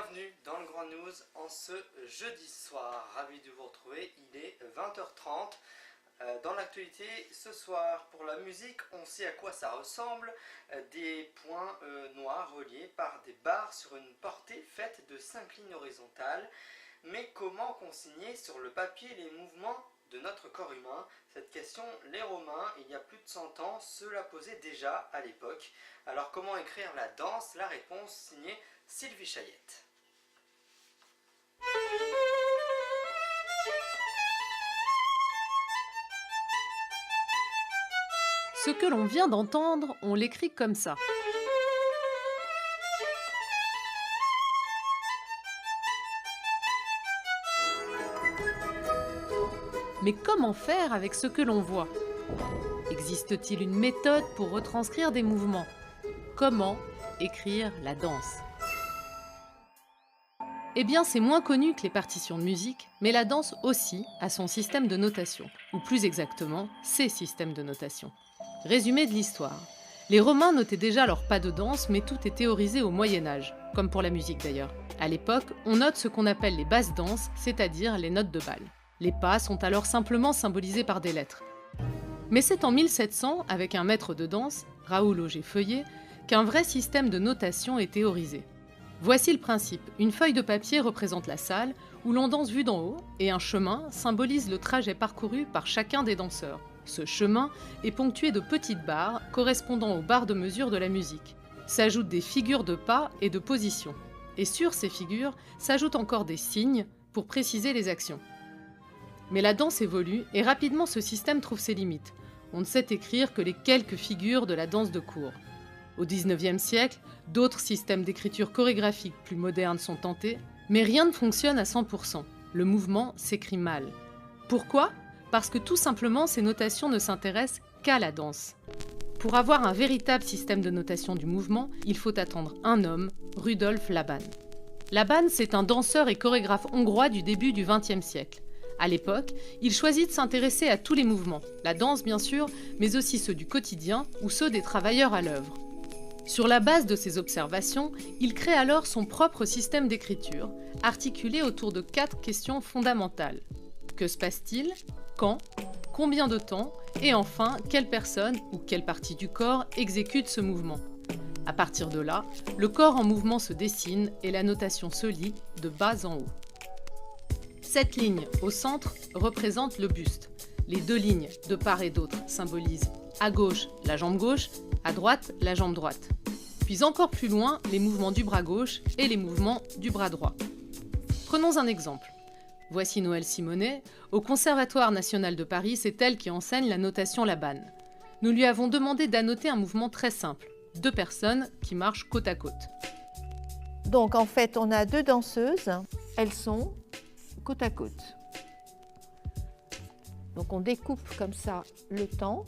bienvenue dans le Grand News en ce jeudi soir. Ravi de vous retrouver, il est 20h30. Dans l'actualité ce soir, pour la musique, on sait à quoi ça ressemble. Des points noirs reliés par des barres sur une portée faite de 5 lignes horizontales. Mais comment consigner sur le papier les mouvements de notre corps humain? Cette question, les Romains, il y a plus de 100 ans, se la posaient déjà à l'époque. Alors comment écrire la danse? La réponse signée Sylvie Chayette. Ce que l'on vient d'entendre, on l'écrit comme ça. Mais comment faire avec ce que l'on voit? Existe-t-il une méthode pour retranscrire des mouvements? Comment écrire la danse? Eh bien, c'est moins connu que les partitions de musique, mais la danse aussi a son système de notation, ou plus exactement, ses systèmes de notation. Résumé de l'histoire. Les Romains notaient déjà leurs pas de danse, mais tout est théorisé au Moyen-Âge, comme pour la musique d'ailleurs. À l'époque, on note ce qu'on appelle les basses danses, c'est-à-dire les notes de bal. Les pas sont alors simplement symbolisés par des lettres. Mais c'est en 1700, avec un maître de danse, Raoul Auger-Feuillet, qu'un vrai système de notation est théorisé. Voici le principe. Une feuille de papier représente la salle, où l'on danse vue d'en haut, et un chemin symbolise le trajet parcouru par chacun des danseurs. Ce chemin est ponctué de petites barres correspondant aux barres de mesure de la musique. S'ajoutent des figures de pas et de position. Et sur ces figures s'ajoutent encore des signes pour préciser les actions. Mais la danse évolue et rapidement ce système trouve ses limites. On ne sait écrire que les quelques figures de la danse de cour. Au XIXe siècle, d'autres systèmes d'écriture chorégraphique plus modernes sont tentés, mais rien ne fonctionne à 100%. Le mouvement s'écrit mal. Pourquoi ? Parce que tout simplement, ces notations ne s'intéressent qu'à la danse. Pour avoir un véritable système de notation du mouvement, il faut attendre un homme, Rudolf Laban. Laban, c'est un danseur et chorégraphe hongrois du début du XXe siècle. À l'époque, il choisit de s'intéresser à tous les mouvements, la danse bien sûr, mais aussi ceux du quotidien ou ceux des travailleurs à l'œuvre. Sur la base de ces observations, il crée alors son propre système d'écriture, articulé autour de 4 questions fondamentales. Que se passe-t-il ? Quand ? Combien de temps ? Et enfin, quelle personne ou quelle partie du corps exécute ce mouvement ? À partir de là, le corps en mouvement se dessine et la notation se lit de bas en haut. Cette ligne au centre représente le buste. Les 2 lignes de part et d'autre symbolisent à gauche la jambe gauche, à droite la jambe droite. Puis encore plus loin, les mouvements du bras gauche et les mouvements du bras droit. Prenons un exemple. Voici Noëlle Simonet. Au Conservatoire national de Paris, c'est elle qui enseigne la notation Laban. Nous lui avons demandé d'annoter un mouvement très simple. 2 personnes qui marchent côte à côte. Donc en fait, on a 2 danseuses. Elles sont côte à côte. Donc on découpe comme ça le temps.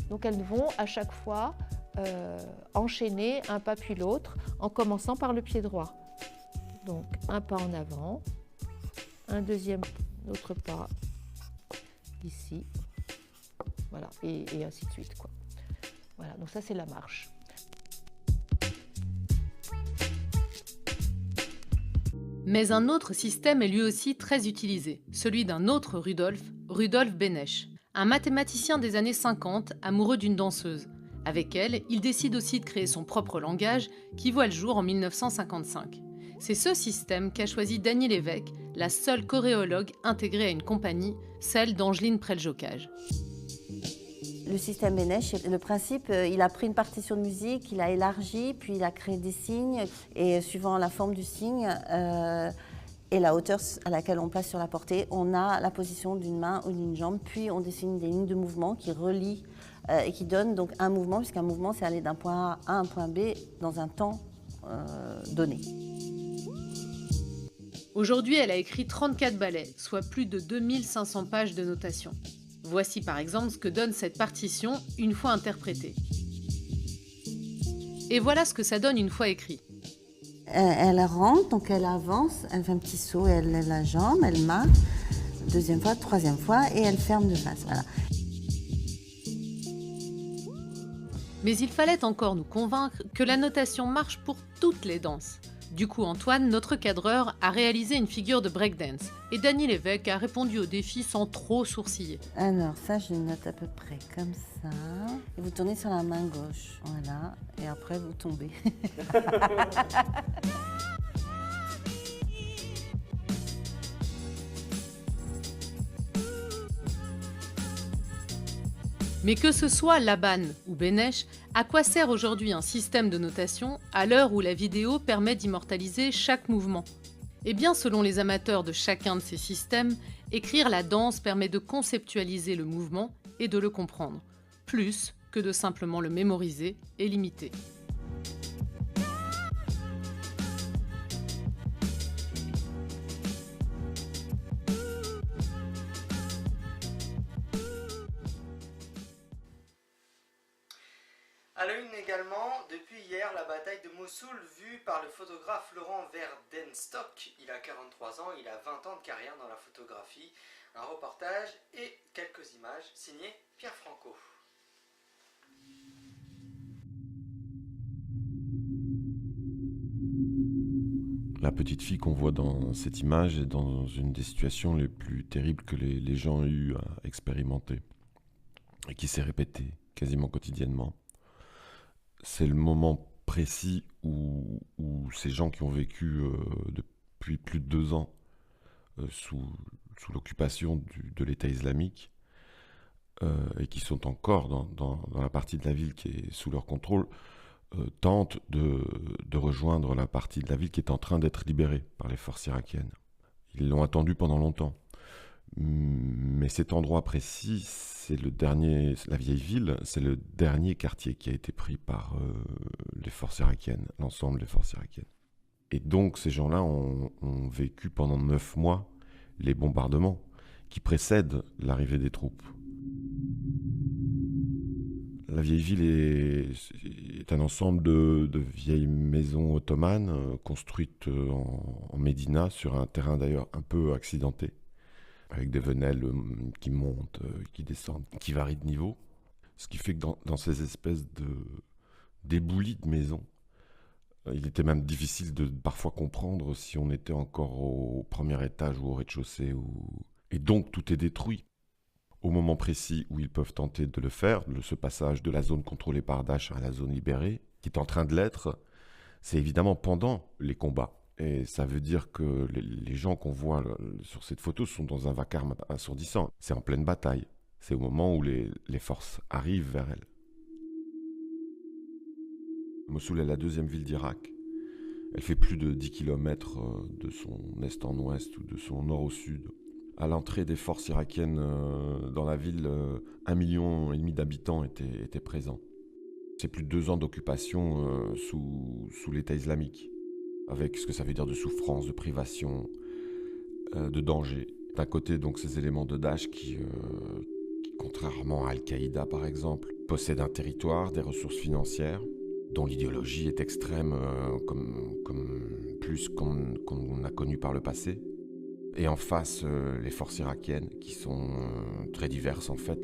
Donc elles vont à chaque fois enchaîner un pas puis l'autre en commençant par le pied droit. Donc un pas en avant, un deuxième autre pas ici, voilà, et ainsi de suite, quoi. Voilà, donc ça c'est la marche. Mais un autre système est lui aussi très utilisé, celui d'un autre Rudolf Beneš, un mathématicien des années 50, amoureux d'une danseuse. Avec elle, il décide aussi de créer son propre langage qui voit le jour en 1955. C'est ce système qu'a choisi Dany Lévesque, la seule choréologue intégrée à une compagnie, celle d'Angeline Preljocaj. Le système Beneš, le principe, il a pris une partition de musique, il a élargi, puis il a créé des signes, et suivant la forme du signe et la hauteur à laquelle on place sur la portée, on a la position d'une main ou d'une jambe, puis on dessine des lignes de mouvement qui relient et qui donnent donc un mouvement, puisqu'un mouvement, c'est aller d'un point A à un point B dans un temps donné. Aujourd'hui, elle a écrit 34 ballets, soit plus de 2500 pages de notation. Voici par exemple ce que donne cette partition une fois interprétée. Et voilà ce que ça donne une fois écrit. Elle rentre, donc elle avance, elle fait un petit saut, elle lève la jambe, elle marche, 2e fois, 3e fois, et elle ferme de face. Voilà. Mais il fallait encore nous convaincre que la notation marche pour toutes les danses. Du coup, Antoine, notre cadreur, a réalisé une figure de breakdance et Dany Lévesque a répondu au défi sans trop sourciller. Alors ça, je note à peu près comme ça. Et vous tournez sur la main gauche, voilà. Et après, vous tombez. Mais que ce soit Laban ou Benesch, à quoi sert aujourd'hui un système de notation à l'heure où la vidéo permet d'immortaliser chaque mouvement ? Eh bien, selon les amateurs de chacun de ces systèmes, écrire la danse permet de conceptualiser le mouvement et de le comprendre, plus que de simplement le mémoriser et l'imiter. À la une également, depuis hier, la bataille de Mossoul vue par le photographe Laurent Verdenstock. Il a 43 ans, il a 20 ans de carrière dans la photographie. Un reportage et quelques images signées Pierre Franco. La petite fille qu'on voit dans cette image est dans une des situations les plus terribles que les gens ont eu à expérimenter et qui s'est répétée quasiment quotidiennement. C'est le moment précis où ces gens qui ont vécu depuis plus de 2 ans sous l'occupation de l'État islamique et qui sont encore dans la partie de la ville qui est sous leur contrôle, tentent de rejoindre la partie de la ville qui est en train d'être libérée par les forces irakiennes. Ils l'ont attendu pendant longtemps. Mais cet endroit précis, c'est la vieille ville, c'est le dernier quartier qui a été pris par les forces irakiennes, l'ensemble des forces irakiennes. Et donc ces gens-là ont vécu pendant 9 mois les bombardements qui précèdent l'arrivée des troupes. La vieille ville est un ensemble de vieilles maisons ottomanes construites en Médina, sur un terrain d'ailleurs un peu accidenté, avec des venelles qui montent, qui descendent, qui varient de niveau. Ce qui fait que dans ces espèces d'éboulis de maisons, il était même difficile de parfois comprendre si on était encore au premier étage ou au rez-de-chaussée. Et donc tout est détruit. Au moment précis où ils peuvent tenter de le faire, ce passage de la zone contrôlée par Daesh à la zone libérée, qui est en train de l'être, c'est évidemment pendant les combats. Et ça veut dire que les gens qu'on voit sur cette photo sont dans un vacarme assourdissant. C'est en pleine bataille. C'est au moment où les forces arrivent vers elle. Mossoul est la 2e ville d'Irak. Elle fait plus de 10 km de son est en ouest ou de son nord au sud. À l'entrée des forces irakiennes dans la ville, 1,5 million d'habitants étaient présents. C'est plus de 2 ans d'occupation sous l'État islamique, avec ce que ça veut dire de souffrance, de privation, de danger. D'un côté, donc, ces éléments de Daesh qui, contrairement à Al-Qaïda par exemple, possèdent un territoire, des ressources financières, dont l'idéologie est extrême plus qu'on a connu par le passé. Et en face, les forces irakiennes, qui sont très diverses en fait.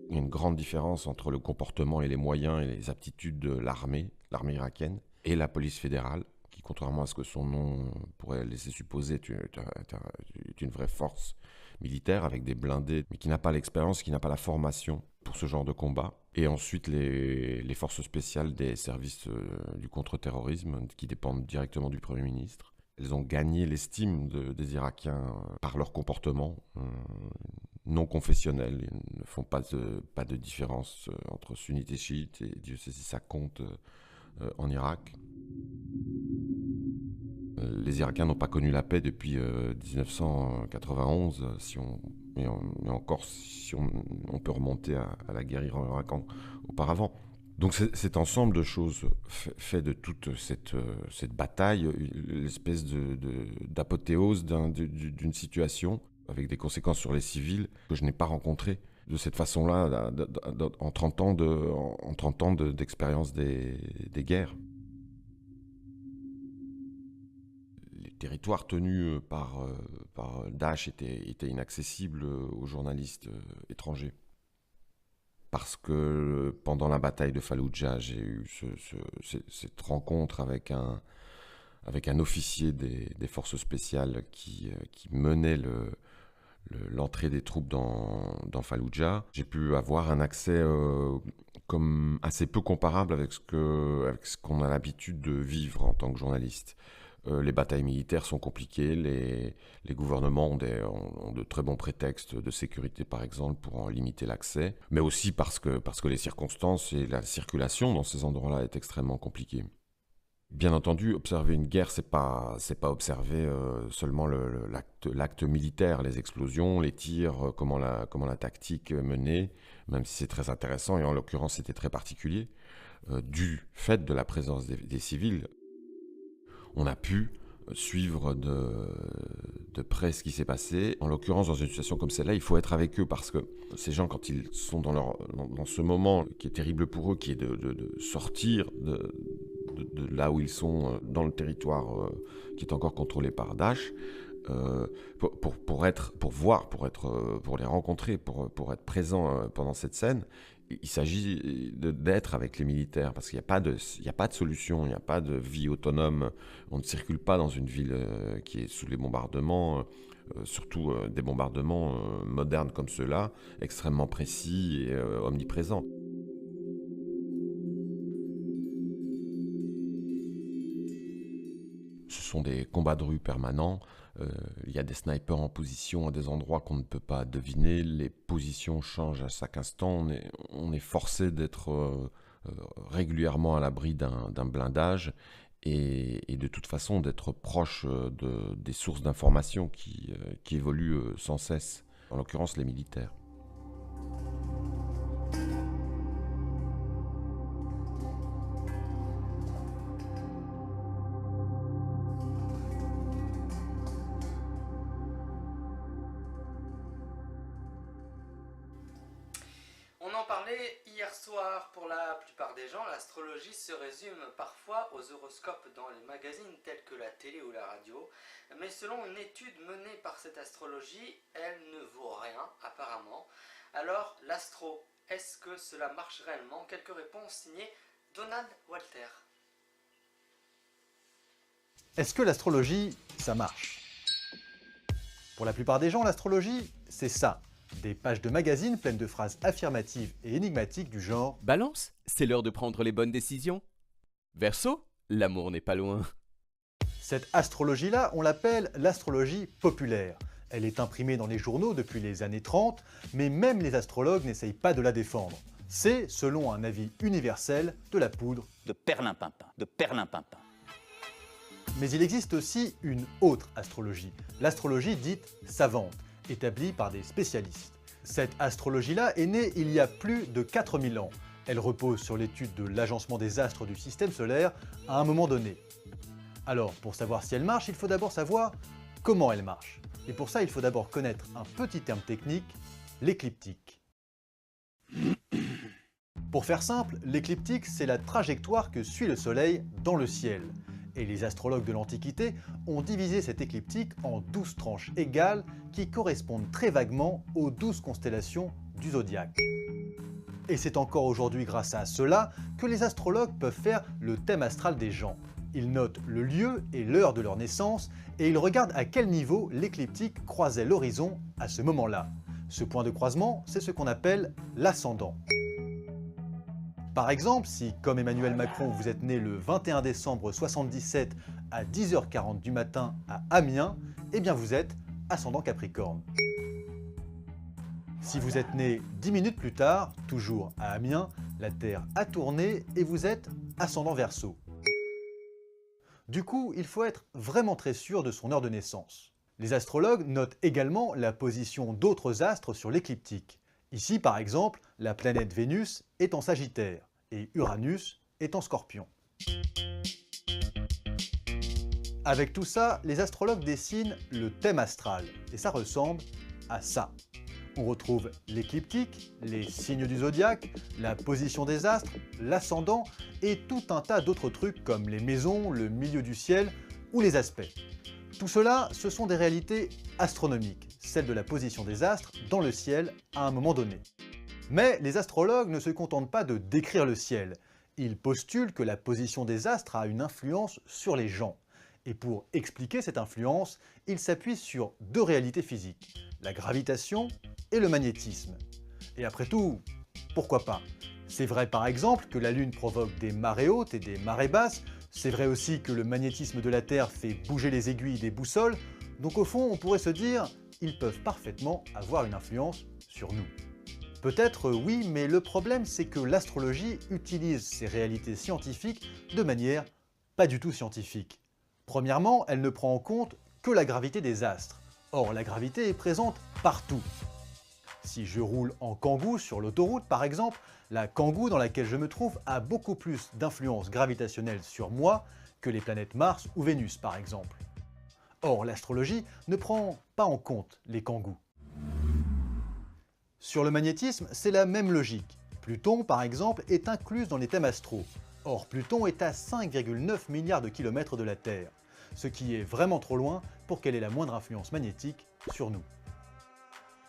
Il y a une grande différence entre le comportement et les moyens et les aptitudes de l'armée irakienne, et la police fédérale, qui, contrairement à ce que son nom pourrait laisser supposer, est une vraie force militaire avec des blindés, mais qui n'a pas l'expérience, qui n'a pas la formation pour ce genre de combat. Et ensuite, les forces spéciales des services du contre-terrorisme, qui dépendent directement du Premier ministre. Elles ont gagné l'estime des Irakiens par leur comportement non confessionnel. Ils ne font pas de différence entre sunnites et chiites, et Dieu sait si ça compte en Irak. Les Irakiens n'ont pas connu la paix depuis 1991, et encore si on peut remonter à la guerre iranienne auparavant. Donc cet ensemble de choses fait de toute cette bataille l'espèce d'apothéose d'une situation avec des conséquences sur les civils que je n'ai pas rencontrées de cette façon-là en 30 ans d'expérience des guerres. Les territoires tenus par Daesh étaient inaccessibles aux journalistes étrangers. Parce que pendant la bataille de Falloujah, j'ai eu cette rencontre avec un avec un officier des forces spéciales qui menait l'entrée des troupes dans Fallujah. J'ai pu avoir un accès comme assez peu comparable avec ce qu'on a l'habitude de vivre en tant que journaliste. Les batailles militaires sont compliquées, les gouvernements ont de très bons prétextes de sécurité par exemple pour en limiter l'accès, mais aussi parce que les circonstances et la circulation dans ces endroits-là est extrêmement compliquée. Bien entendu, observer une guerre, c'est pas observer seulement l'acte militaire, les explosions, les tirs, comment la tactique est menée, même si c'est très intéressant, et en l'occurrence c'était très particulier, du fait de la présence des civils. On a pu suivre de près ce qui s'est passé. En l'occurrence, dans une situation comme celle-là, il faut être avec eux parce que ces gens, quand ils sont dans ce moment qui est terrible pour eux, qui est de sortir de là où ils sont dans le territoire qui est encore contrôlé par Daesh, pour les rencontrer, pour être présent pendant cette scène, il s'agit d'être avec les militaires parce qu'il n'y a pas de solution, il n'y a pas de vie autonome. On ne circule pas dans une ville qui est sous les bombardements, surtout des bombardements modernes comme ceux-là, extrêmement précis et omniprésents. Ce sont des combats de rue permanents. Il y a des snipers en position à des endroits qu'on ne peut pas deviner. Les positions changent à chaque instant. On est forcé d'être régulièrement à l'abri d'un blindage et de toute façon d'être proche des sources d'information qui évoluent sans cesse, en l'occurrence les militaires. On en parlait hier soir, pour la plupart des gens, l'astrologie se résume parfois aux horoscopes dans les magazines tels que la télé ou la radio, mais selon une étude menée par cette astrologie, elle ne vaut rien apparemment. Alors l'astro, est-ce que cela marche réellement? Quelques réponses signées Donald Walter. Est-ce que l'astrologie, ça marche? Pour la plupart des gens, l'astrologie, c'est ça. Des pages de magazines pleines de phrases affirmatives et énigmatiques du genre « Balance, c'est l'heure de prendre les bonnes décisions. Verseau, l'amour n'est pas loin. » Cette astrologie-là, on l'appelle l'astrologie populaire. Elle est imprimée dans les journaux depuis les années 30, mais même les astrologues n'essayent pas de la défendre. C'est, selon un avis universel, de la poudre. De perlimpinpin, de perlimpinpin. Mais il existe aussi une autre astrologie, l'astrologie dite savante, établie par des spécialistes. Cette astrologie-là est née il y a plus de 4000 ans. Elle repose sur l'étude de l'agencement des astres du système solaire à un moment donné. Alors, pour savoir si elle marche, il faut d'abord savoir comment elle marche. Et pour ça, il faut d'abord connaître un petit terme technique, l'écliptique. Pour faire simple, l'écliptique, c'est la trajectoire que suit le Soleil dans le ciel. Et les astrologues de l'Antiquité ont divisé cette écliptique en 12 tranches égales qui correspondent très vaguement aux 12 constellations du zodiaque. Et c'est encore aujourd'hui grâce à cela que les astrologues peuvent faire le thème astral des gens. Ils notent le lieu et l'heure de leur naissance et ils regardent à quel niveau l'écliptique croisait l'horizon à ce moment-là. Ce point de croisement, c'est ce qu'on appelle l'ascendant. Par exemple, si, comme Emmanuel Macron, vous êtes né le 21 décembre 1977 à 10h40 du matin à Amiens, eh bien vous êtes ascendant Capricorne. Si vous êtes né 10 minutes plus tard, toujours à Amiens, la Terre a tourné et vous êtes ascendant Verseau. Du coup, il faut être vraiment très sûr de son heure de naissance. Les astrologues notent également la position d'autres astres sur l'écliptique. Ici, par exemple, la planète Vénus est en Sagittaire et Uranus est en Scorpion. Avec tout ça, les astrologues dessinent le thème astral et ça ressemble à ça. On retrouve l'écliptique, les signes du zodiaque, la position des astres, l'ascendant et tout un tas d'autres trucs comme les maisons, le milieu du ciel ou les aspects. Tout cela, ce sont des réalités astronomiques, celles de la position des astres dans le ciel à un moment donné. Mais les astrologues ne se contentent pas de décrire le ciel. Ils postulent que la position des astres a une influence sur les gens. Et pour expliquer cette influence, il s'appuie sur deux réalités physiques, la gravitation et le magnétisme. Et après tout, pourquoi pas? C'est vrai par exemple que la Lune provoque des marées hautes et des marées basses, c'est vrai aussi que le magnétisme de la Terre fait bouger les aiguilles des boussoles, donc au fond on pourrait se dire, ils peuvent parfaitement avoir une influence sur nous. Peut-être oui, mais le problème c'est que l'astrologie utilise ces réalités scientifiques de manière pas du tout scientifique. Premièrement, elle ne prend en compte que la gravité des astres. Or, la gravité est présente partout. Si je roule en Kangoo sur l'autoroute par exemple, la Kangoo dans laquelle je me trouve a beaucoup plus d'influence gravitationnelle sur moi que les planètes Mars ou Vénus par exemple. Or, l'astrologie ne prend pas en compte les Kangoos. Sur le magnétisme, c'est la même logique. Pluton, par exemple, est incluse dans les thèmes astro. Or, Pluton est à 5,9 milliards de kilomètres de la Terre, ce qui est vraiment trop loin pour qu'elle ait la moindre influence magnétique sur nous.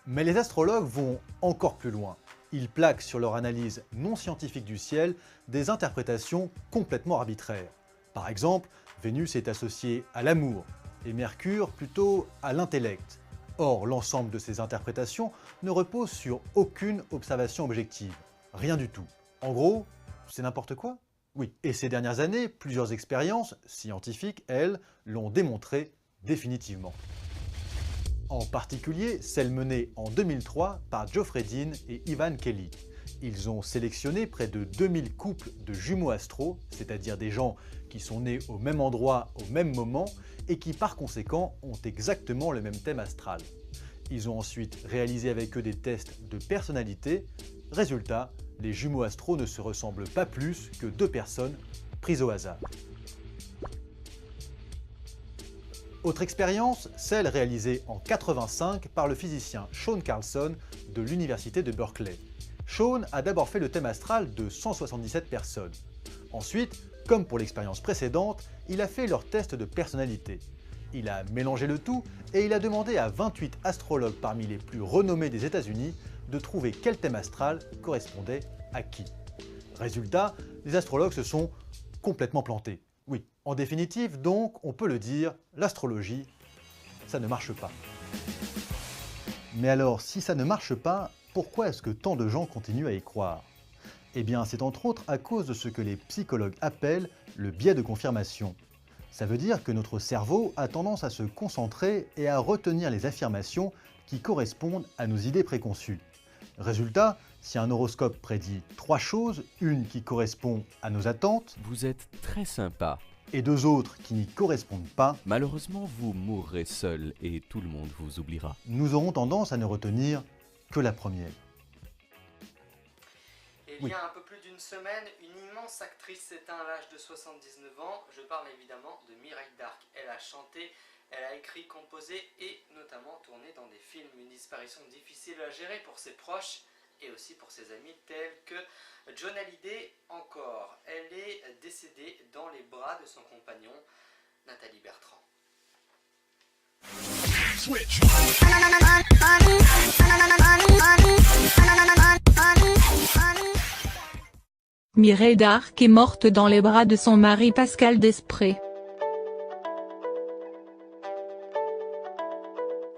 Mais les astrologues vont encore plus loin. Ils plaquent sur leur analyse non scientifique du ciel des interprétations complètement arbitraires. Par exemple, Vénus est associée à l'amour et Mercure plutôt à l'intellect. Or, l'ensemble de ces interprétations ne repose sur aucune observation objective. Rien du tout. En gros, c'est n'importe quoi. Oui, et ces dernières années, plusieurs expériences scientifiques, elles, l'ont démontré définitivement. En particulier, celle menée en 2003 par Geoffrey Dean et Ivan Kelly. Ils ont sélectionné près de 2000 couples de jumeaux astro, c'est-à-dire des gens qui sont nés au même endroit au même moment et qui par conséquent ont exactement le même thème astral. Ils ont ensuite réalisé avec eux des tests de personnalité. Résultat, les jumeaux astro ne se ressemblent pas plus que deux personnes prises au hasard. Autre expérience, celle réalisée en 1985 par le physicien Sean Carlson de l'université de Berkeley. Sean a d'abord fait le thème astral de 177 personnes. Ensuite, comme pour l'expérience précédente, il a fait leur test de personnalité. Il a mélangé le tout et il a demandé à 28 astrologues parmi les plus renommés des États-Unis de trouver quel thème astral correspondait à qui. Résultat, les astrologues se sont complètement plantés. Oui, en définitive, donc, on peut le dire, l'astrologie, ça ne marche pas. Mais alors, si ça ne marche pas, pourquoi est-ce que tant de gens continuent à y croire? Eh bien, c'est entre autres à cause de ce que les psychologues appellent le biais de confirmation. Ça veut dire que notre cerveau a tendance à se concentrer et à retenir les affirmations qui correspondent à nos idées préconçues. Résultat, si un horoscope prédit 3 choses, une qui correspond à nos attentes, Vous êtes très sympa. et 2 autres qui n'y correspondent pas, Malheureusement, vous mourrez seul et tout le monde vous oubliera. nous aurons tendance à ne retenir que la première. Et il y a un peu plus d'une semaine, une immense actrice s'éteint à l'âge de 79 ans. Je parle évidemment de Mireille d'Arc. Elle a chanté, elle a écrit, composé et notamment tourné dans des films. Une disparition difficile à gérer pour ses proches et aussi pour ses amis tels que John Hallyday encore. Elle est décédée dans les bras de son compagnon, Nathalie Bertrand. Mireille d'Arc est morte dans les bras de son mari Pascal Desprez.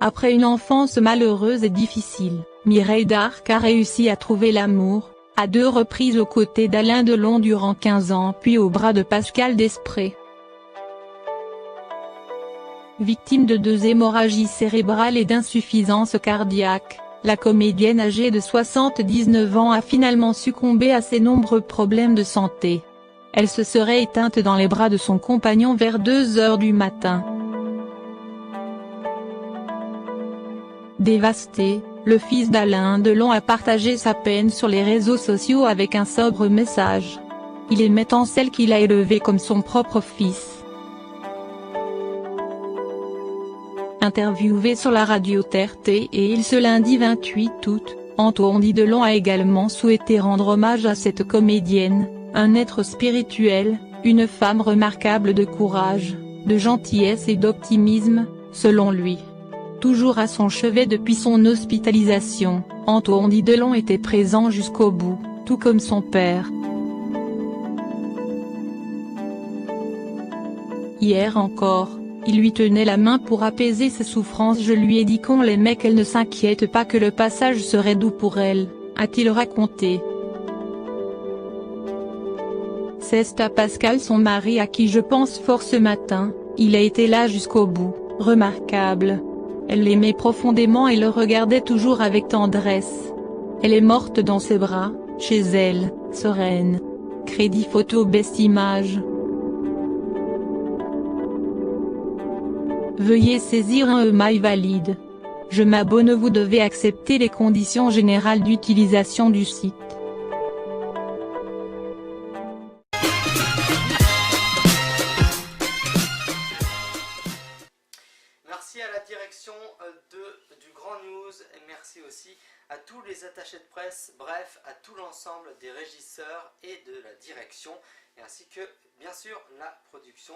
Après une enfance malheureuse et difficile, Mireille d'Arc a réussi à trouver l'amour, à 2 reprises aux côtés d'Alain Delon durant 15 ans puis aux bras de Pascal Desprez. Victime de 2 hémorragies cérébrales et d'insuffisance cardiaque, la comédienne âgée de 79 ans a finalement succombé à ses nombreux problèmes de santé. Elle se serait éteinte dans les bras de son compagnon vers 2 heures du matin. Dévasté, le fils d'Alain Delon a partagé sa peine sur les réseaux sociaux avec un sobre message. Il aimait tant celle qu'il a élevée comme son propre fils. Interviewé sur la radio TRT et il ce lundi 28 août, Antoine Delon a également souhaité rendre hommage à cette comédienne, un être spirituel, une femme remarquable de courage, de gentillesse et d'optimisme, selon lui. Toujours à son chevet depuis son hospitalisation, Antoine Delon était présent jusqu'au bout, tout comme son père. Hier encore, il lui tenait la main pour apaiser ses souffrances. Je lui ai dit qu'on l'aimait, qu'elle ne s'inquiète pas, que le passage serait doux pour elle, a-t-il raconté. C'est à Pascal, son mari, à qui je pense fort ce matin. Il a été là jusqu'au bout, remarquable. Elle l'aimait profondément et le regardait toujours avec tendresse. Elle est morte dans ses bras, chez elle, sereine. Crédit photo Best Image. Veuillez saisir un email valide. Je m'abonne. Vous devez accepter les conditions générales d'utilisation du site. Merci à la direction du Grand News et merci aussi à tous les attachés de presse, bref, à tout l'ensemble des régisseurs et de la direction, et ainsi que, bien sûr, la production,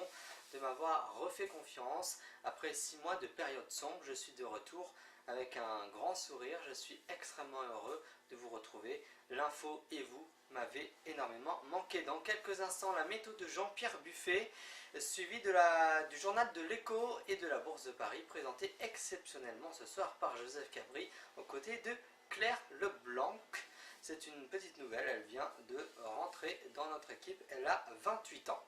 de m'avoir refait confiance. Après 6 mois de période sombre, je suis de retour avec un grand sourire. Je suis extrêmement heureux de vous retrouver. L'info et vous m'avez énormément manqué. Dans quelques instants, la méthode de Jean-Pierre Buffet, suivi du journal de l'Écho et de la Bourse de Paris, présenté exceptionnellement ce soir par Joseph Cabri, aux côtés de Claire Leblanc. C'est une petite nouvelle, elle vient de rentrer dans notre équipe, elle a 28 ans.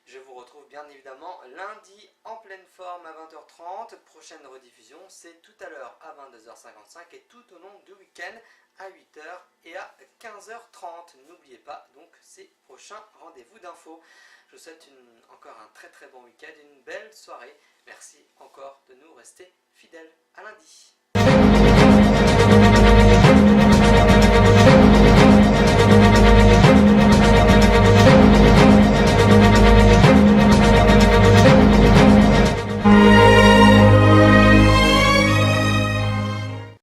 Je vous retrouve bien évidemment lundi en pleine forme à 20h30. Prochaine rediffusion, c'est tout à l'heure à 22h55 et tout au long du week-end à 8h et à 15h30. N'oubliez pas donc ces prochains rendez-vous d'infos. Je vous souhaite encore un très bon week-end, une belle soirée. Merci encore de nous rester fidèles. À lundi.